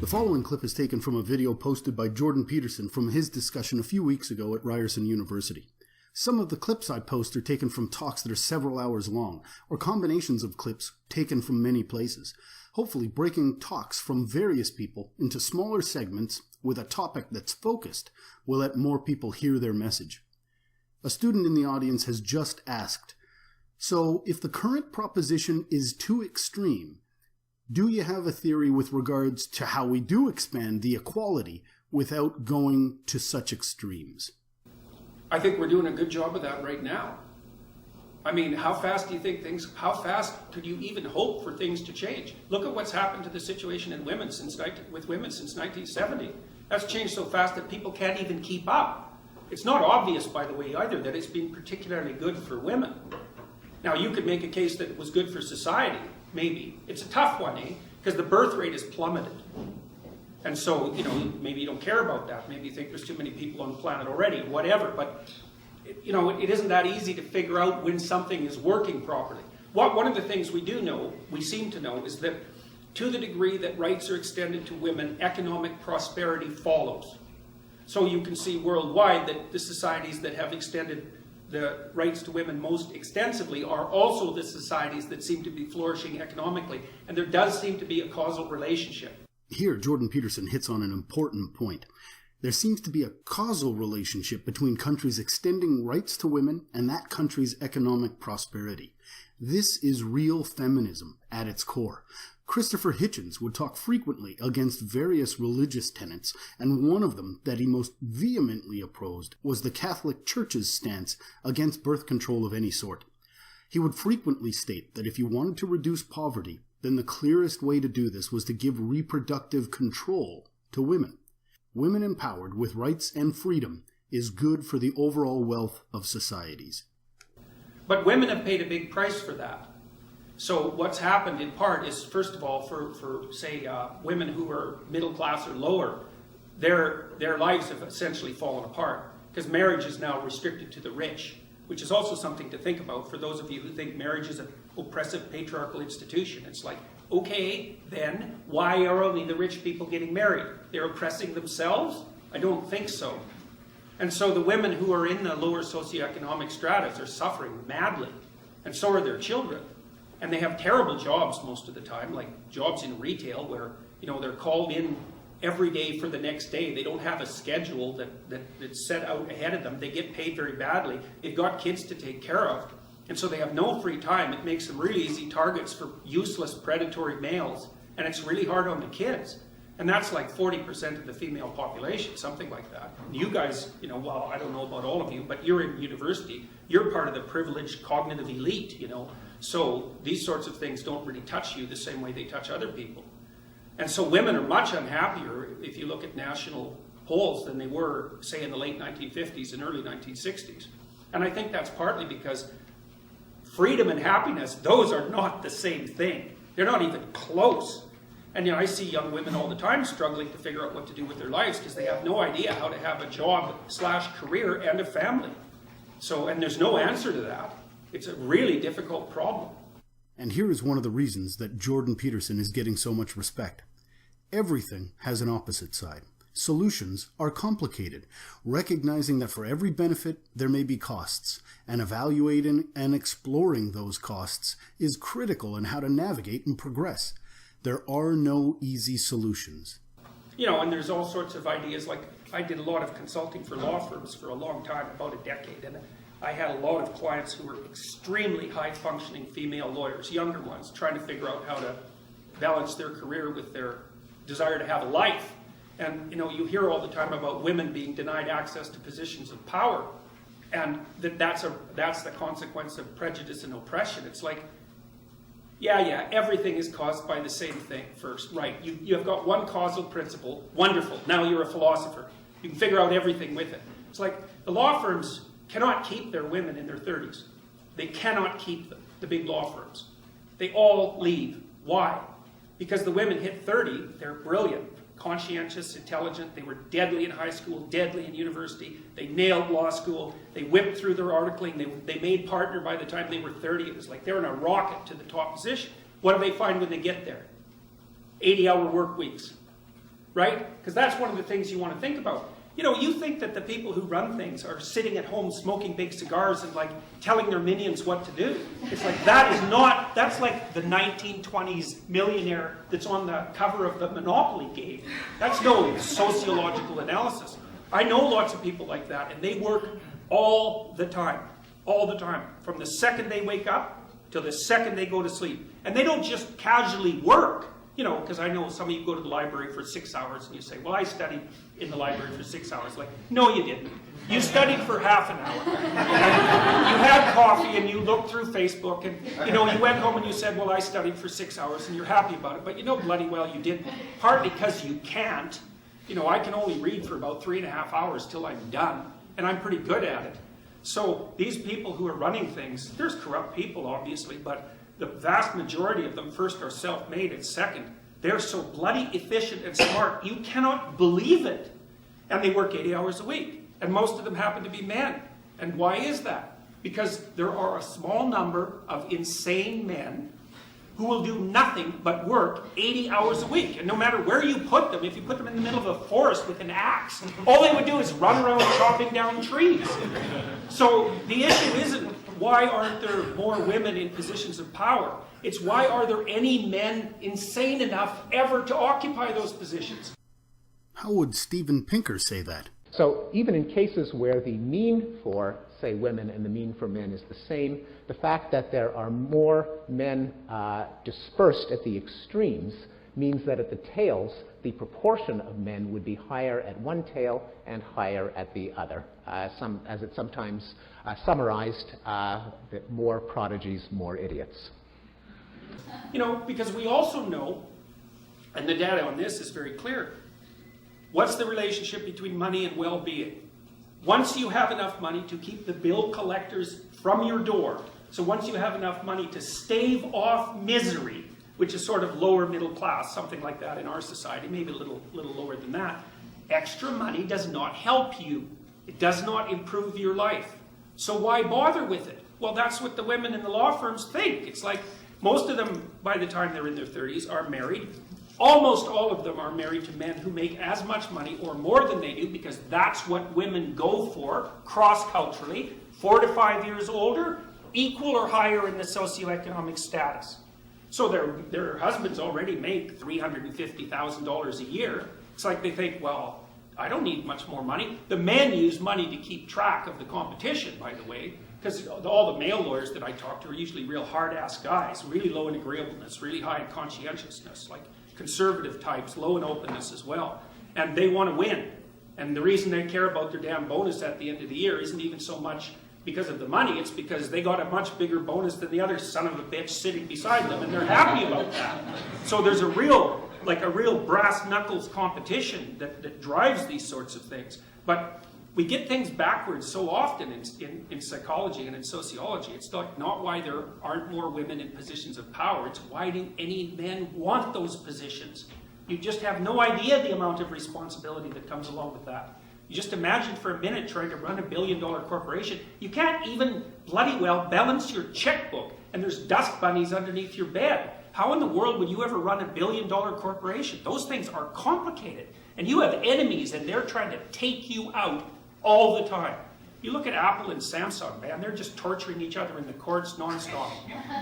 following clip is taken from a video posted by Jordan Peterson from his discussion a few weeks ago at Ryerson University. Some of the clips I post are taken from talks that are several hours long, or combinations of clips taken from many places, hopefully breaking talks from various people into smaller segments with a topic that's focused will let more people hear their message. A student in the audience has just asked, so if the current proposition is too extreme, do you have a theory with regards to how we do expand the equality without going to such extremes? I think we're doing a good job of that right now. I mean, how fast could you even hope for things to change? Look at what's happened to the situation with women since 1970. That's changed so fast that people can't even keep up. It's not obvious, by the way, either, that it's been particularly good for women. Now, you could make a case that it was good for society. Maybe. It's a tough one, because the birth rate has plummeted. And so, maybe you don't care about that. Maybe you think there's too many people on the planet already, whatever. But, it isn't that easy to figure out when something is working properly. One of the things we seem to know, is that to the degree that rights are extended to women, economic prosperity follows. So you can see worldwide that the societies that have extended the rights to women most extensively are also the societies that seem to be flourishing economically. And there does seem to be a causal relationship. Here, Jordan Peterson hits on an important point. There seems to be a causal relationship between countries extending rights to women and that country's economic prosperity. This is real feminism at its core. Christopher Hitchens would talk frequently against various religious tenets, and one of them that he most vehemently opposed was the Catholic Church's stance against birth control of any sort. He would frequently state that if you wanted to reduce poverty, then the clearest way to do this was to give reproductive control to women. Women empowered with rights and freedom is good for the overall wealth of societies. But women have paid a big price for that. So what's happened in part is, first of all, for women who are middle class or lower, their lives have essentially fallen apart because marriage is now restricted to the rich, which is also something to think about for those of you who think marriage is an oppressive patriarchal institution. It's like, okay, then why are only the rich people getting married? They're oppressing themselves? I don't think so. And so the women who are in the lower socioeconomic stratas are suffering madly, and so are their children. And they have terrible jobs most of the time, like jobs in retail where, they're called in every day for the next day. They don't have a schedule that's set out ahead of them. They get paid very badly. They've got kids to take care of. And so they have no free time. It makes them really easy targets for useless predatory males. And it's really hard on the kids. And that's like 40% of the female population, something like that. And you guys, well, I don't know about all of you, but you're in university. You're part of the privileged cognitive elite, So these sorts of things don't really touch you the same way they touch other people. And so women are much unhappier, if you look at national polls, than they were, say, in the late 1950s and early 1960s. And I think that's partly because freedom and happiness, those are not the same thing. They're not even close. And I see young women all the time struggling to figure out what to do with their lives because they have no idea how to have a job/career and a family. And there's no answer to that. It's a really difficult problem. And here is one of the reasons that Jordan Peterson is getting so much respect. Everything has an opposite side. Solutions are complicated, recognizing that for every benefit there may be costs, and evaluating and exploring those costs is critical in how to navigate and progress. There are no easy solutions. And there's all sorts of ideas. Like, I did a lot of consulting for law firms for a long time, about a decade, and I had a lot of clients who were extremely high-functioning female lawyers, younger ones, trying to figure out how to balance their career with their desire to have a life. And, you hear all the time about women being denied access to positions of power, and that's the consequence of prejudice and oppression. It's like, yeah, everything is caused by the same thing first, right? You have got one causal principle, wonderful, now you're a philosopher. You can figure out everything with it. It's like the law firms cannot keep their women in their 30s. They cannot keep them, the big law firms. They all leave. Why? Because the women hit 30, they're brilliant, conscientious, intelligent, they were deadly in high school, deadly in university, they nailed law school, they whipped through their articling, they made partner by the time they were 30. It was like they're in a rocket to the top position. What do they find when they get there? 80-hour work weeks. right? Because that's one of the things you want to think about. You know, you think that the people who run things are sitting at home smoking big cigars and like telling their minions what to do. It's like, that's like the 1920s millionaire that's on the cover of the Monopoly game. That's no sociological analysis. I know lots of people like that, and they work all the time, from the second they wake up till the second they go to sleep. And they don't just casually work. You know, because I know some of you go to the library for 6 hours and you say, well, I studied in the library for 6 hours. Like, no, you didn't. You studied for half an hour. And you had coffee and you looked through Facebook and, you know, you went home and you said, well, I studied for 6 hours, and you're happy about it. But you know bloody well you didn't. Partly because you can't. You know, I can only read for about 3.5 hours till I'm done. And I'm pretty good at it. So these people who are running things, there's corrupt people, obviously, but the vast majority of them, first, are self-made, and second, they're so bloody efficient and smart, you cannot believe it. And they work 80 hours a week. And most of them happen to be men. And why is that? Because there are a small number of insane men who will do nothing but work 80 hours a week. And no matter where you put them, if you put them in the middle of a forest with an axe, all they would do is run around chopping down trees. So the issue isn't, why aren't there more women in positions of power? It's, why are there any men insane enough ever to occupy those positions? How would Steven Pinker say that? So even in cases where the mean for, say, women and the mean for men is the same, the fact that there are more men dispersed at the extremes means that at the tails, the proportion of men would be higher at one tail and higher at the other. As it's sometimes summarized, more prodigies, more idiots. You know, because we also know, and the data on this is very clear, what's the relationship between money and well-being? Once you have enough money to keep the bill collectors from your door, so once you have enough money to stave off misery, which is sort of lower middle class, something like that in our society, maybe a little lower than that, extra money does not help you. It does not improve your life. So why bother with it? Well, that's what the women in the law firms think. It's like most of them, by the time they're in their 30s, are married. Almost all of them are married to men who make as much money or more than they do, because that's what women go for, cross-culturally, 4 to 5 years older, equal or higher in the socioeconomic status. So their husbands already make $350,000 a year. It's like they think, well, I don't need much more money. The men use money to keep track of the competition, by the way, because all the male lawyers that I talk to are usually real hard-ass guys, really low in agreeableness, really high in conscientiousness, like conservative types, low in openness as well. And they want to win. And the reason they care about their damn bonus at the end of the year isn't even so much because of the money, it's because they got a much bigger bonus than the other son of a bitch sitting beside them, and they're happy about that. So there's a real brass knuckles competition that drives these sorts of things. But we get things backwards so often in psychology and in sociology. It's not why there aren't more women in positions of power. It's why do any men want those positions? You just have no idea the amount of responsibility that comes along with that. You just imagine for a minute trying to run a billion-dollar corporation. You can't even bloody well balance your checkbook, and there's dust bunnies underneath your bed. How in the world would you ever run a billion-dollar corporation? Those things are complicated. And you have enemies, and they're trying to take you out all the time. You look at Apple and Samsung, man, they're just torturing each other in the courts nonstop.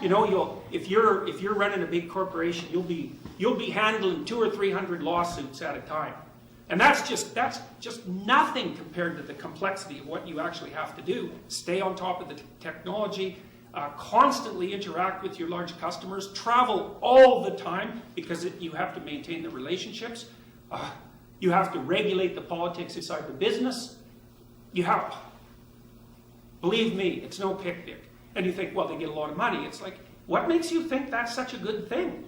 You know, if you're running a big corporation, you'll be handling 200 or 300 lawsuits at a time. And that's just nothing compared to the complexity of what you actually have to do. Stay on top of the technology, constantly interact with your large customers, travel all the time because you have to maintain the relationships. You have to regulate the politics inside the business. Believe me, it's no picnic. And you think, well, they get a lot of money. It's like, what makes you think that's such a good thing?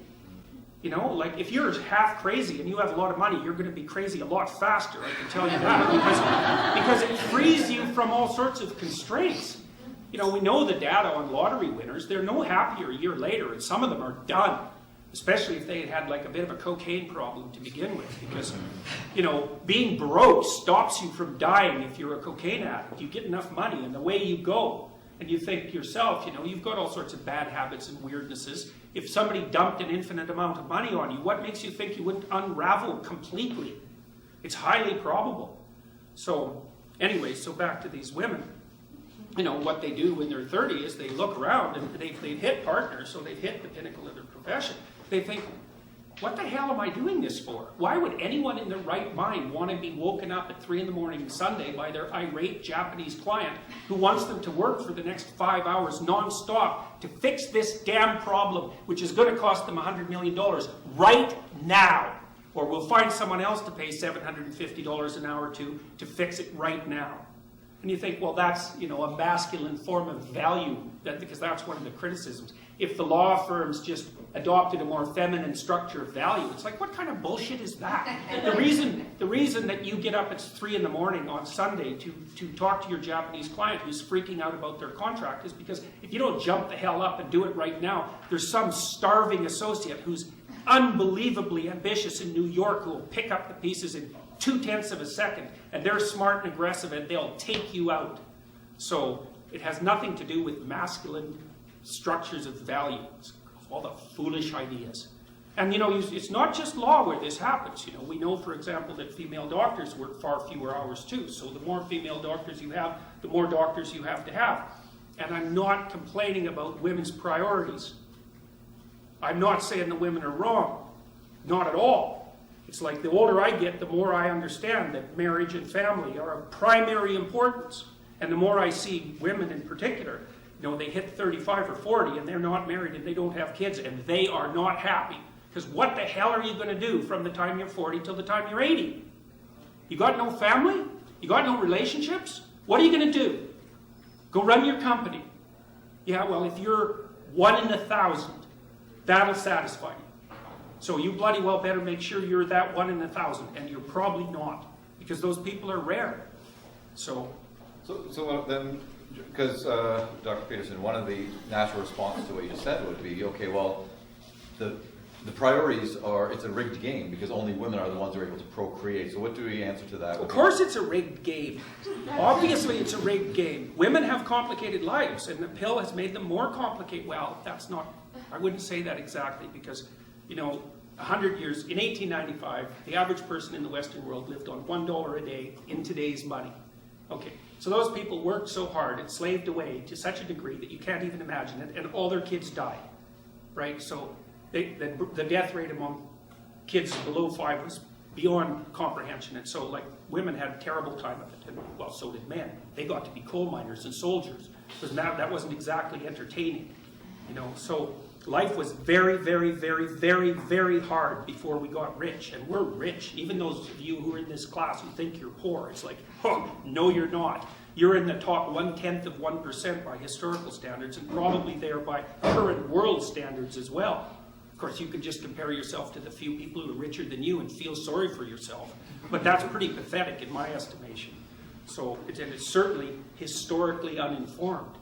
You know, like if you're half crazy and you have a lot of money, you're going to be crazy a lot faster, I can tell you that, because it frees you from all sorts of constraints. You know, we know the data on lottery winners. They're no happier a year later, and some of them are done, especially if they had like a bit of a cocaine problem to begin with, because, you know, being broke stops you from dying if you're a cocaine addict. You get enough money and away you go. And you think yourself, you know, you've got all sorts of bad habits and weirdnesses. If somebody dumped an infinite amount of money on you, what makes you think you wouldn't unravel completely? It's highly probable. So anyway, so back to these women. You know, what they do when they're 30 is they look around and they've hit partners, so they've hit the pinnacle of their profession. They think, what the hell am I doing this for? Why would anyone in their right mind want to be woken up at 3 in the morning Sunday by their irate Japanese client who wants them to work for the next 5 hours non-stop to fix this damn problem, which is going to cost them $100 million right now? Or we'll find someone else to pay $750 an hour to fix it right now. And you think, well, that's, you know, a masculine form of value, because that's one of the criticisms. If the law firms just adopted a more feminine structure of value, it's like, what kind of bullshit is that? The reason that you get up at 3 in the morning on Sunday to talk to your Japanese client who's freaking out about their contract is because if you don't jump the hell up and do it right now, there's some starving associate who's unbelievably ambitious in New York who will pick up the pieces in 0.2 of a second, and they're smart and aggressive and they'll take you out. So it has nothing to do with masculine structures of value. It's all the foolish ideas. And you know, it's not just law where this happens. You know, we know, for example, that female doctors work far fewer hours too. So the more female doctors you have, the more doctors you have to have. And I'm not complaining about women's priorities. I'm not saying the women are wrong. Not at all. It's like the older I get, the more I understand that marriage and family are of primary importance. And the more I see women in particular, you know, they hit 35 or 40 and they're not married and they don't have kids and they are not happy. Because what the hell are you going to do from the time you're 40 till the time you're 80? You got no family? You got no relationships? What are you going to do? Go run your company. Yeah, well, if you're 1 in 1,000, that'll satisfy you. So you bloody well better make sure you're that 1 in 1,000, and you're probably not, because those people are rare. So then, because Dr. Peterson, one of the natural responses to what you said would be, okay, well, the priorities are, it's a rigged game because only women are the ones who are able to procreate. So what do we answer to that? Of course it's a rigged game. Obviously it's a rigged game. Women have complicated lives, and the pill has made them more complicated. Well, that's not, I wouldn't say that exactly, because, you know, 100 years, in 1895, the average person in the Western world lived on $1 a day in today's money. Okay, so those people worked so hard and slaved away to such a degree that you can't even imagine it, and all their kids died, right? So the death rate among kids below 5 was beyond comprehension, and so like women had a terrible time of it, and well, so did men. They got to be coal miners and soldiers, because that wasn't exactly entertaining, you know. So life was very, very, very, very, very hard before we got rich, and we're rich. Even those of you who are in this class who think you're poor, it's like, oh, no, you're not. You're in the top 1/10 of 1% by historical standards, and probably there by current world standards as well. Of course, you can just compare yourself to the few people who are richer than you and feel sorry for yourself. But that's pretty pathetic in my estimation. So it's certainly historically uninformed.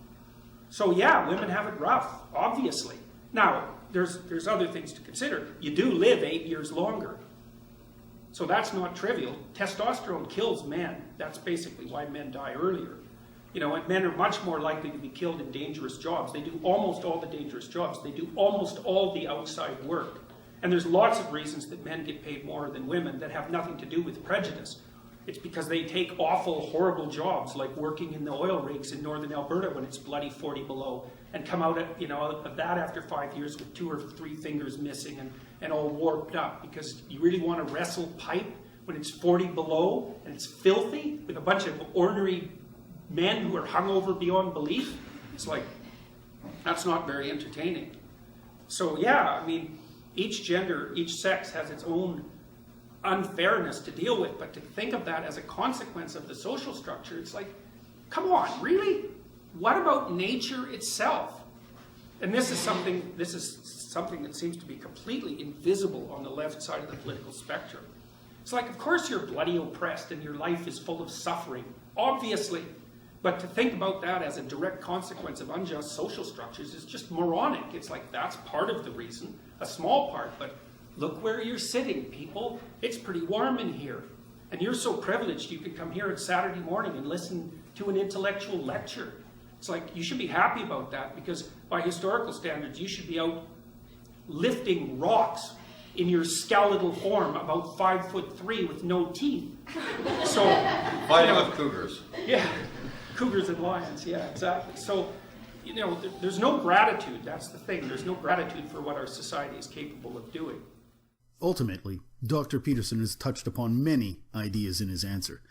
So yeah, women have it rough, obviously. Now, there's other things to consider. You do live 8 years longer. So that's not trivial. Testosterone kills men. That's basically why men die earlier. You know, and men are much more likely to be killed in dangerous jobs. They do almost all the dangerous jobs. They do almost all the outside work. And there's lots of reasons that men get paid more than women that have nothing to do with prejudice. It's because they take awful, horrible jobs, like working in the oil rigs in northern Alberta when it's bloody 40 below, and come out of that after 5 years with 2 or 3 fingers missing and all warped up, because you really want to wrestle pipe when it's 40 below and it's filthy with a bunch of ornery men who are hungover beyond belief. It's like, that's not very entertaining. So yeah, I mean, each gender, each sex has its own unfairness to deal with, but to think of that as a consequence of the social structure, it's like, come on, really? What about nature itself? And this is something that seems to be completely invisible on the left side of the political spectrum. It's like, of course you're bloody oppressed and your life is full of suffering, obviously. But to think about that as a direct consequence of unjust social structures is just moronic. It's like, that's part of the reason, a small part, but look where you're sitting, people. It's pretty warm in here. And you're so privileged you can come here on Saturday morning and listen to an intellectual lecture. It's like, you should be happy about that, because by historical standards, you should be out lifting rocks in your skeletal form, about 5'3" with no teeth. So Fighting with cougars. yeah, cougars and lions. Yeah, exactly. So there's no gratitude. That's the thing. There's no gratitude for what our society is capable of doing. Ultimately, Dr. Peterson has touched upon many ideas in his answer.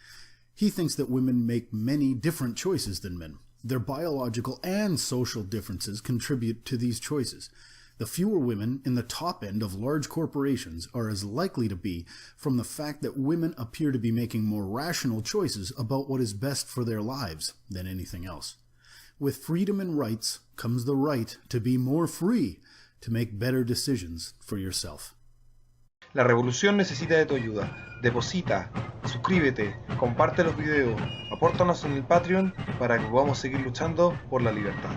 He thinks that women make many different choices than men. Their biological and social differences contribute to these choices. The fewer women in the top end of large corporations are as likely to be from the fact that women appear to be making more rational choices about what is best for their lives than anything else. With freedom and rights comes the right to be more free, to make better decisions for yourself. La revolución necesita de tu ayuda. Deposita, suscríbete, comparte los videos, apórtanos en el Patreon para que podamos seguir luchando por la libertad.